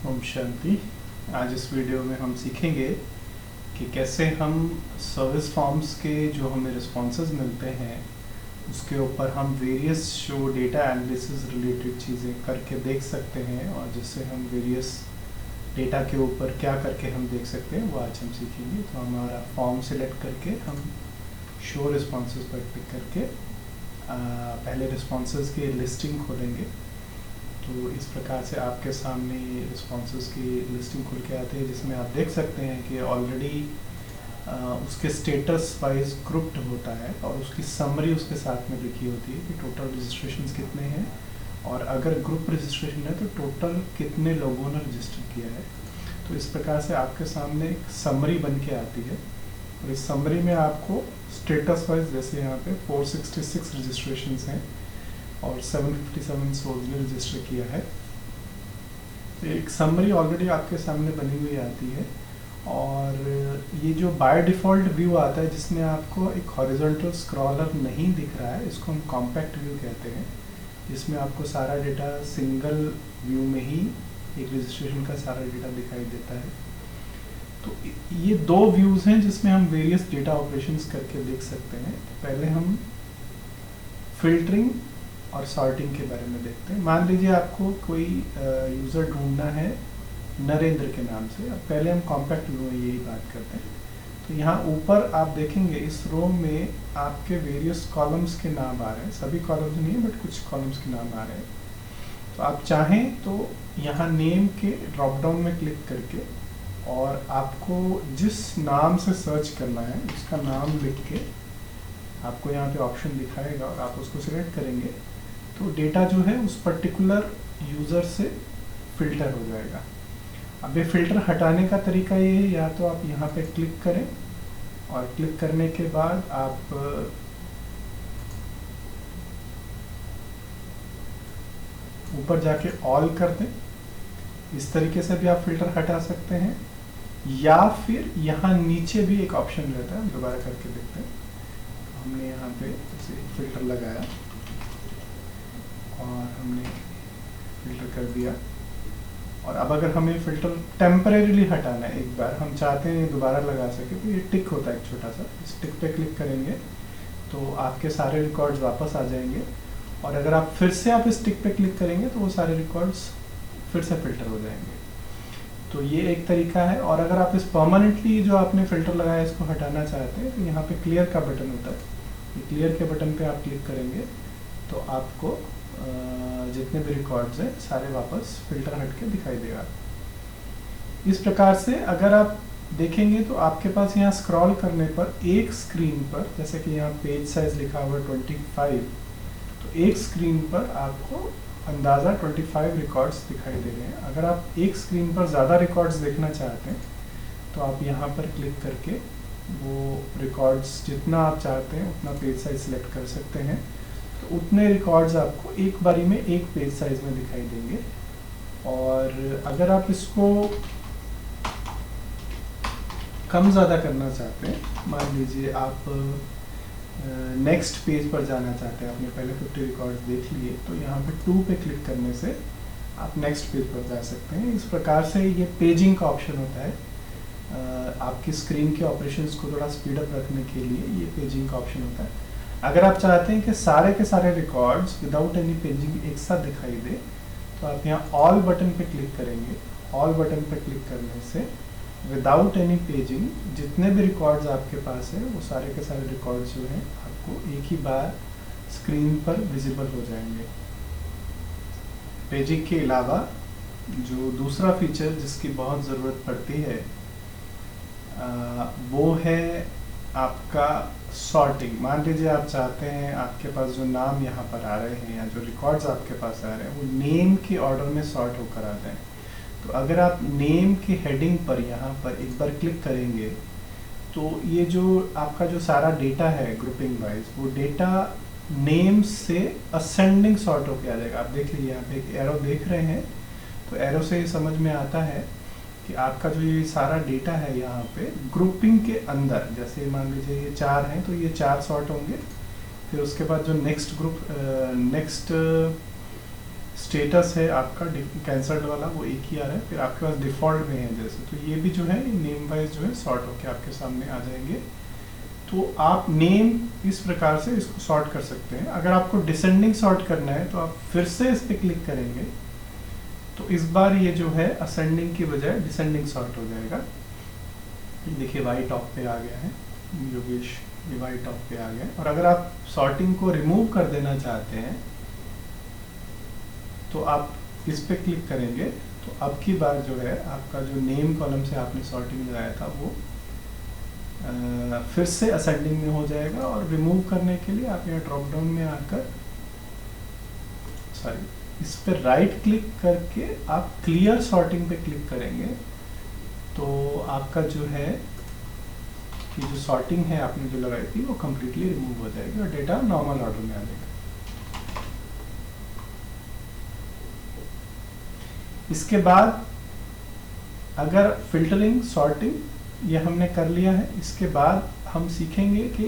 ओम शांति। आज इस वीडियो में हम सीखेंगे कि कैसे हम सर्विस फॉर्म्स के जो हमें रिस्पॉन्सेज मिलते हैं उसके ऊपर हम वेरियस जो डेटा एनालिसिस रिलेटेड चीज़ें करके देख सकते हैं, और जिससे हम वेरियस डेटा के ऊपर क्या करके हम देख सकते हैं वो आज हम सीखेंगे। तो हमारा फॉर्म सिलेक्ट करके हम शो रिस्पॉन्सेज पर क्लिक करके पहले रिस्पॉन्सेज की लिस्टिंग खोलेंगे। तो इस प्रकार से आपके सामने रिस्पॉन्सेज की लिस्टिंग खुल के आती है, जिसमें आप देख सकते हैं कि ऑलरेडी उसके स्टेटस वाइज ग्रुप्ड होता है और उसकी समरी उसके साथ में लिखी होती है कि टोटल रजिस्ट्रेशंस कितने हैं, और अगर ग्रुप रजिस्ट्रेशन है तो टोटल कितने लोगों ने रजिस्टर किया है। तो इस प्रकार से आपके सामने एक समरी बन के आती है, और इस समरी में आपको स्टेटस वाइज, जैसे यहाँ पे 466 रजिस्ट्रेशंस हैं और 757 सोल्स ने रजिस्टर किया है। तो एक समरी ऑलरेडी आपके सामने बनी हुई आती है, और ये जो बाय डिफ़ॉल्ट व्यू आता है जिसमें आपको एक हॉरिजॉन्टल स्क्रॉलर नहीं दिख रहा है, इसको हम कॉम्पैक्ट व्यू कहते हैं, जिसमें आपको सारा डेटा सिंगल व्यू में ही एक रजिस्ट्रेशन का सारा डेटा दिखाई देता है। तो ये दो व्यूज़ हैं जिसमें हम वेरियस डेटा ऑपरेशंस करके देख सकते हैं। पहले हम फिल्टरिंग और सॉर्टिंग के बारे में देखते हैं। मान लीजिए आपको कोई यूज़र ढूंढना है नरेंद्र के नाम से। अब पहले हम कॉम्पैक्ट व्यू में यही बात करते हैं। तो यहाँ ऊपर आप देखेंगे इस रो में आपके वेरियस कॉलम्स के नाम आ रहे हैं, सभी कॉलम्स नहीं है बट कुछ कॉलम्स के नाम आ रहे हैं। तो आप चाहें तो यहाँ नेम के ड्रॉप डाउन में क्लिक करके, और आपको जिस नाम से सर्च करना है उसका नाम लिख के आपको यहाँ पे ऑप्शन दिखाएगा और आप उसको सिलेक्ट करेंगे तो डेटा जो है उस पर्टिकुलर यूज़र से फिल्टर हो जाएगा। अब ये फिल्टर हटाने का तरीका ये है, या तो आप यहाँ पे क्लिक करें और क्लिक करने के बाद आप ऊपर जाके ऑल कर दें, इस तरीके से भी आप फिल्टर हटा सकते हैं, या फिर यहाँ नीचे भी एक ऑप्शन रहता है, हम दोबारा करके देखते हैं। हमने यहाँ पे जैसे फिल्टर लगाया और हमने फिल्टर कर दिया, और अब अगर हमें फिल्टर टेम्परेरीली हटाना है, एक बार हम चाहते हैं दोबारा लगा सके, तो ये टिक होता है एक छोटा सा, इस टिक पे क्लिक करेंगे तो आपके सारे रिकॉर्ड्स वापस आ जाएंगे, और अगर आप फिर से आप इस टिक पे क्लिक करेंगे तो वो सारे रिकॉर्ड्स फिर से फिल्टर हो जाएंगे। तो ये एक तरीका है। और अगर आप इस परमानेंटली जो आपने फिल्टर लगाया इसको हटाना चाहते हैं तो यहाँ पे क्लियर का बटन होता है, क्लियर के बटन पे आप क्लिक करेंगे तो आपको जितने भी रिकॉर्ड्स हैं सारे वापस फिल्टर हट के दिखाई देगा। इस प्रकार से अगर आप देखेंगे तो आपके पास यहाँ स्क्रॉल करने पर एक स्क्रीन पर, जैसे कि यहाँ पेज साइज लिखा हुआ 25, तो एक स्क्रीन पर आपको अंदाज़ा 25 रिकॉर्ड्स दिखाई दे रहे हैं। अगर आप एक स्क्रीन पर ज़्यादा रिकॉर्ड्स देखना चाहते हैं तो आप यहाँ पर क्लिक करके वो रिकॉर्ड्स जितना आप चाहते हैं उतना पेज साइज सिलेक्ट कर सकते हैं, तो उतने रिकॉर्ड्स आपको एक बारी में एक पेज साइज में दिखाई देंगे। और अगर आप इसको कम ज़्यादा करना चाहते हैं, मान लीजिए आप नेक्स्ट पेज पर जाना चाहते हैं, आपने पहले 50 रिकॉर्ड्स देख लिए, तो यहाँ पे 2 पे क्लिक करने से आप नेक्स्ट पेज पर जा सकते हैं। इस प्रकार से ये पेजिंग का ऑप्शन होता है, आपकी स्क्रीन के ऑपरेशंस को थोड़ा स्पीड अप रखने के लिए ये पेजिंग का ऑप्शन होता है। अगर आप चाहते हैं कि सारे के सारे रिकॉर्ड्स विदाउट एनी पेजिंग एक साथ दिखाई दे, तो आप यहाँ ऑल बटन पे क्लिक करेंगे। ऑल बटन पे क्लिक करने से विदाउट एनी पेजिंग जितने भी रिकॉर्ड्स आपके पास है वो सारे के सारे रिकॉर्ड्स जो हैं आपको एक ही बार स्क्रीन पर विजिबल हो जाएंगे। पेजिंग के अलावा जो दूसरा फीचर जिसकी बहुत ज़रूरत पड़ती है वो है आपका सॉर्टिंग। मान लीजिए आप चाहते हैं आपके पास जो नाम यहाँ पर आ रहे हैं या जो रिकॉर्ड्स आपके पास आ रहे हैं वो नेम के ऑर्डर में सॉर्ट होकर आते हैं। तो अगर आप नेम के हेडिंग पर यहाँ पर एक बार क्लिक करेंगे तो ये जो आपका जो सारा डेटा है ग्रुपिंग वाइज, वो डेटा नेम से असेंडिंग सॉर्ट होकर आ जाएगा। आप देख लीजिए यहाँ पे एक एरो देख रहे हैं, तो एरो से ये समझ में आता है कि आपका जो ये सारा डेटा है यहाँ पे ग्रुपिंग के अंदर, जैसे मान लीजिए ये 4 हैं तो ये 4 सॉर्ट होंगे, फिर उसके बाद जो नेक्स्ट स्टेटस है आपका कैंसल्ड वाला वो एक ही आ रहा है, फिर आपके पास डिफ़ॉल्ट में है जैसे, तो ये भी जो है नेम वाइज जो है सॉर्ट होके आपके सामने आ जाएंगे। तो आप नेम इस प्रकार से इसको सॉर्ट कर सकते हैं। अगर आपको डिसेंडिंग सॉर्ट करना है तो आप फिर से इस पर क्लिक करेंगे, तो इस बार ये जो है असेंडिंग की बजाय डिसेंडिंग सॉर्ट हो जाएगा। देखिए वाई टॉप पे आ गया है योगेश, ये वाई टॉप पे आ गया है। और अगर आप सॉर्टिंग को रिमूव कर देना चाहते हैं तो आप इस पे क्लिक करेंगे, तो अब की बार जो है आपका जो नेम कॉलम से आपने सॉर्टिंग लगाया था वो फिर से असेंडिंग में हो जाएगा। और रिमूव करने के लिए आप यहाँ ड्रॉप डाउन में आकर इस पर राइट क्लिक करके आप क्लियर सॉर्टिंग पे क्लिक करेंगे, तो आपका जो है कि जो सॉर्टिंग है आपने जो लगाई थी वो कम्प्लीटली रिमूव हो जाएगी और डेटा नॉर्मल ऑर्डर में आ जाएगा। इसके बाद अगर फिल्टरिंग सॉर्टिंग ये हमने कर लिया है, इसके बाद हम सीखेंगे कि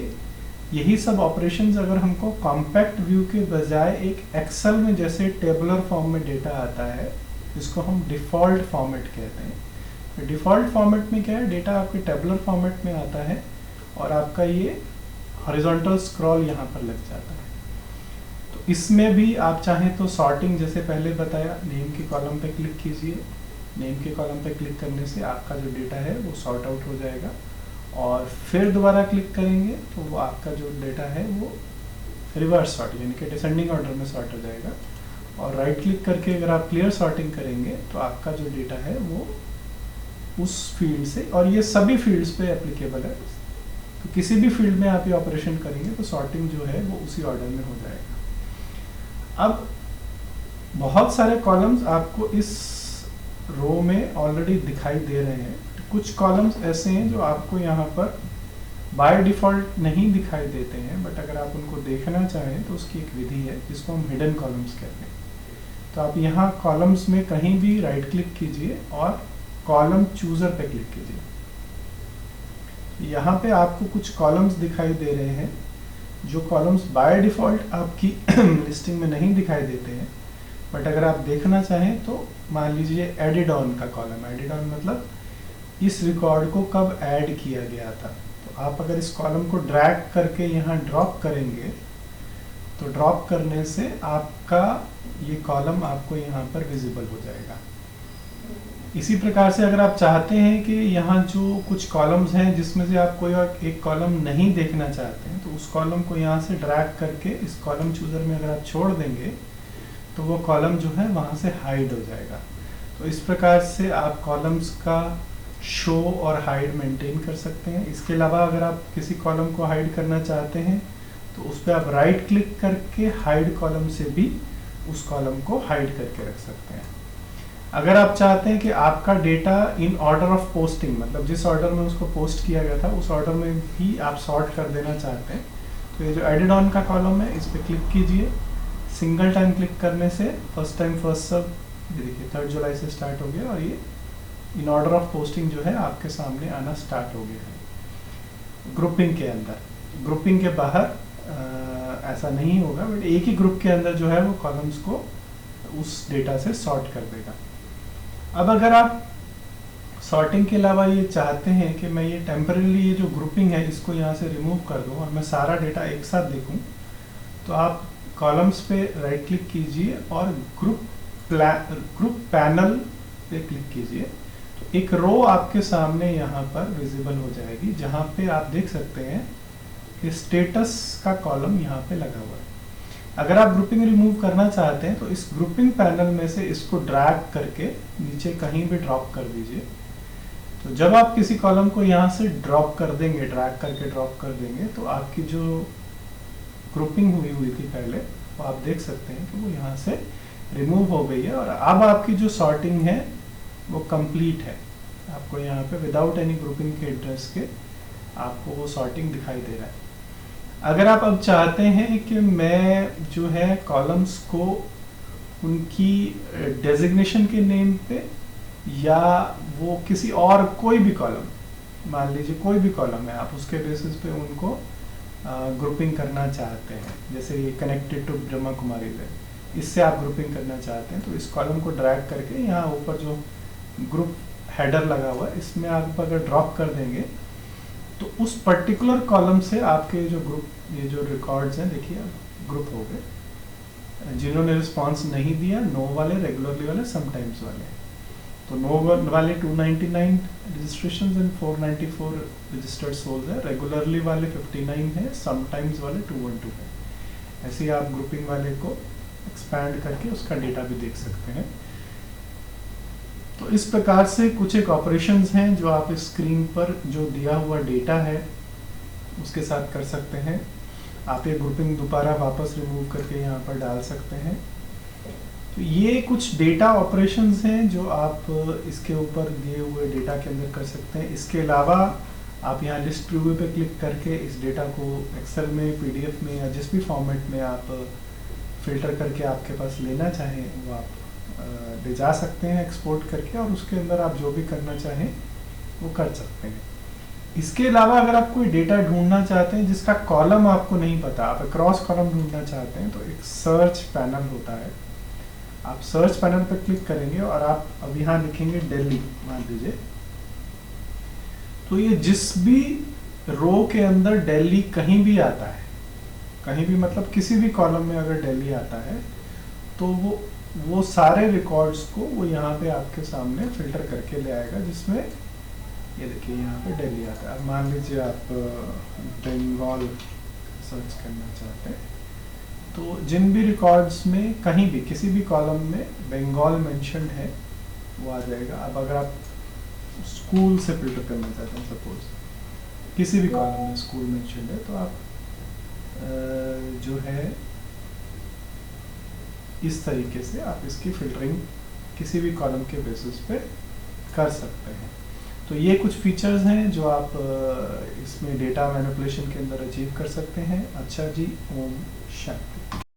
यही सब ऑपरेशंस अगर हमको कॉम्पैक्ट व्यू के बजाय एक एक्सेल में जैसे टेबुलर फॉर्म में डेटा आता है, जिसको हम डिफ़ॉल्ट फॉर्मेट कहते हैं। डिफ़ॉल्ट फॉर्मेट में क्या है, डेटा आपके टेबुलर फॉर्मेट में आता है और आपका ये हॉरिजॉन्टल स्क्रॉल यहाँ पर लग जाता है। तो इसमें भी आप चाहें तो सॉर्टिंग जैसे पहले बताया, नेम के कॉलम पे क्लिक कीजिए, नेम के कॉलम पे क्लिक करने से आपका जो डेटा है वो सॉर्ट आउट हो जाएगा, और फिर दोबारा क्लिक करेंगे तो वो आपका जो डेटा है वो रिवर्स सॉर्ट यानी कि डिसेंडिंग ऑर्डर में सॉर्ट हो जाएगा। और राइट क्लिक करके अगर आप क्लियर सॉर्टिंग करेंगे तो आपका जो डेटा है वो उस फील्ड से, और ये सभी फील्ड्स पे एप्लीकेबल है, तो किसी भी फील्ड में आप ये ऑपरेशन करेंगे तो सॉर्टिंग जो है वो उसी ऑर्डर में हो जाएगा। अब बहुत सारे कॉलम्स आपको इस रो में ऑलरेडी दिखाई दे रहे हैं, कुछ कॉलम्स ऐसे हैं जो आपको यहाँ पर बाय डिफ़ॉल्ट नहीं दिखाई देते हैं, बट अगर आप उनको देखना चाहें तो उसकी एक विधि है जिसको हम हिडन कॉलम्स कहते हैं। तो आप यहाँ कॉलम्स में कहीं भी राइट क्लिक कीजिए और कॉलम चूज़र पे क्लिक कीजिए। यहाँ पे आपको कुछ कॉलम्स दिखाई दे रहे हैं जो कॉलम्स बाय डिफ़ॉल्ट आपकी लिस्टिंग में नहीं दिखाई देते हैं, बट अगर आप देखना चाहें तो मान लीजिए एडिड ऑन का कॉलम, एडिड ऑन मतलब इस रिकॉर्ड को कब ऐड किया गया था। तो आप अगर इस कॉलम को ड्रैग करके यहाँ ड्रॉप करेंगे तो ड्रॉप करने से आपका ये कॉलम आपको यहाँ पर विजिबल हो जाएगा। इसी प्रकार से अगर आप चाहते हैं कि यहाँ जो कुछ कॉलम्स हैं जिसमें से आप कोई एक कॉलम नहीं देखना चाहते हैं, तो उस कॉलम को यहाँ से ड्रैग करके इस कॉलम चूज़र में अगर आप छोड़ देंगे तो वो कॉलम जो है वहाँ से हाइड हो जाएगा। तो इस प्रकार से आप कॉलम्स का शो और हाइड मेंटेन कर सकते हैं। इसके अलावा अगर आप किसी कॉलम को हाइड करना चाहते हैं तो उस पर आप राइट क्लिक करके हाइड कॉलम से भी उस कॉलम को हाइड करके रख सकते हैं। अगर आप चाहते हैं कि आपका data in order of posting, मतलब जिस ऑर्डर में उसको पोस्ट किया गया था उस ऑर्डर में भी आप सॉर्ट कर देना चाहते हैं, तो ये जो एडिड ऑन का कॉलम है इस पर क्लिक कीजिए। सिंगल टाइम क्लिक करने से फर्स्ट टाइम फर्स्ट सर्व, ये देखिए 3 जुलाई से स्टार्ट हो गया और ये इन ऑर्डर ऑफ पोस्टिंग जो है आपके सामने आना स्टार्ट हो गया है। ग्रुपिंग के अंदर, ग्रुपिंग के बाहर ऐसा नहीं होगा, बट एक ही ग्रुप के अंदर जो है वो कॉलम्स को उस डेटा से सॉर्ट कर देगा। अब अगर आप सॉर्टिंग के अलावा ये चाहते हैं कि मैं ये टेम्परेली ये जो ग्रुपिंग है इसको यहाँ से रिमूव कर दूँ और मैं सारा डेटा एक साथ देखूँ, तो आप कॉलम्स पे राइट क्लिक कीजिए और ग्रुप पैनल पे क्लिक कीजिए। तो एक रो आपके सामने यहाँ पर विजिबल हो जाएगी जहाँ पे आप देख सकते हैं कि स्टेटस का कॉलम यहाँ पे लगा हुआ है। अगर आप ग्रुपिंग रिमूव करना चाहते हैं तो इस ग्रुपिंग पैनल में से इसको ड्रैग करके नीचे कहीं भी ड्रॉप कर दीजिए। तो जब आप किसी कॉलम को यहाँ से ड्रॉप कर देंगे, ड्रैग करके ड्रॉप कर देंगे, तो आपकी जो ग्रुपिंग हुई थी पहले वो आप देख सकते हैं कि वो यहाँ से रिमूव हो गई है और अब आपकी जो सॉर्टिंग है वो कंप्लीट है। आपको यहाँ पे विदाउट एनी ग्रुपिंग के एड्रेस के आपको वो सॉर्टिंग दिखाई दे रहा है। अगर आप अब चाहते हैं कि मैं जो है कॉलम्स को उनकी डेजिग्नेशन के नेम पे या वो किसी और कोई भी कॉलम, मान लीजिए कोई भी कॉलम है, आप उसके बेसिस पे उनको ग्रुपिंग करना चाहते हैं, जैसे ये कनेक्टेड टू ब्रह्मा कुमारी है, इससे आप ग्रुपिंग करना चाहते हैं तो इस कॉलम को ड्रैग करके यहाँ ऊपर जो ग्रुप हेडर लगा हुआ है इसमें आप अगर ड्रॉप कर देंगे तो उस पर्टिकुलर कॉलम से आपके जो ग्रुप ये जो रिकॉर्ड्स हैं देखिए ग्रुप हो गए। जिन्होंने रिस्पांस नहीं दिया नो वाले, रेगुलरली वाले, समटाइम्स वाले। तो नो वाले 299 रजिस्ट्रेशंस एंड 494 रजिस्टर्ड सोल्स है, रेगुलरली वाले 59 है, समटाइम्स वाले 212 है। ऐसे ही आप ग्रुपिंग वाले को एक्सपैंड करके उसका डेटा भी देख सकते हैं। तो इस प्रकार से कुछ एक ऑपरेशंस हैं जो आप इस स्क्रीन पर जो दिया हुआ डेटा है उसके साथ कर सकते हैं। आप ये ग्रुपिंग दोबारा वापस रिमूव करके यहाँ पर डाल सकते हैं। तो ये कुछ डेटा ऑपरेशंस हैं जो आप इसके ऊपर दिए हुए डेटा के अंदर कर सकते हैं। इसके अलावा आप यहाँ लिस्ट रिव्यू पे क्लिक करके इस डेटा को एक्सेल में, पीडीएफ में या जिस भी फॉर्मेट में आप फिल्टर करके आपके पास लेना चाहें वो आप ले जा सकते हैं एक्सपोर्ट करके, और उसके अंदर आप जो भी करना चाहें वो कर सकते हैं। इसके अलावा अगर आप कोई डेटा ढूंढना चाहते हैं जिसका कॉलम आपको नहीं पता, आप क्रॉस कॉलम ढूंढना चाहते हैं तो एक सर्च पैनल होता है। आप सर्च पैनल पर क्लिक करेंगे और आप अब यहाँ लिखेंगे दिल्ली मान लीजिए, तो ये जिस भी रो के अंदर दिल्ली कहीं भी आता है, कहीं भी मतलब किसी भी कॉलम में अगर दिल्ली आता है तो वो सारे रिकॉर्ड्स को वो यहाँ पे आपके सामने फिल्टर करके ले आएगा, जिसमें ये देखिए यहाँ पे दिल्ली आता है। अब मान लीजिए आप बंगाल सर्च करना चाहते हैं तो जिन भी रिकॉर्ड्स में कहीं भी किसी भी कॉलम में बंगाल मेंशन्ड है वो आ जाएगा। अब अगर आप स्कूल से फिल्टर करना चाहते हैं, सपोज किसी भी कॉलम में स्कूल मेंशन्ड है, तो आप जो है इस तरीके से आप इसकी फिल्टरिंग किसी भी कॉलम के बेसिस पे कर सकते हैं। तो ये कुछ फीचर्स हैं जो आप इसमें डेटा मैनिपुलेशन के अंदर अचीव कर सकते हैं। अच्छा जी, ओम शांति।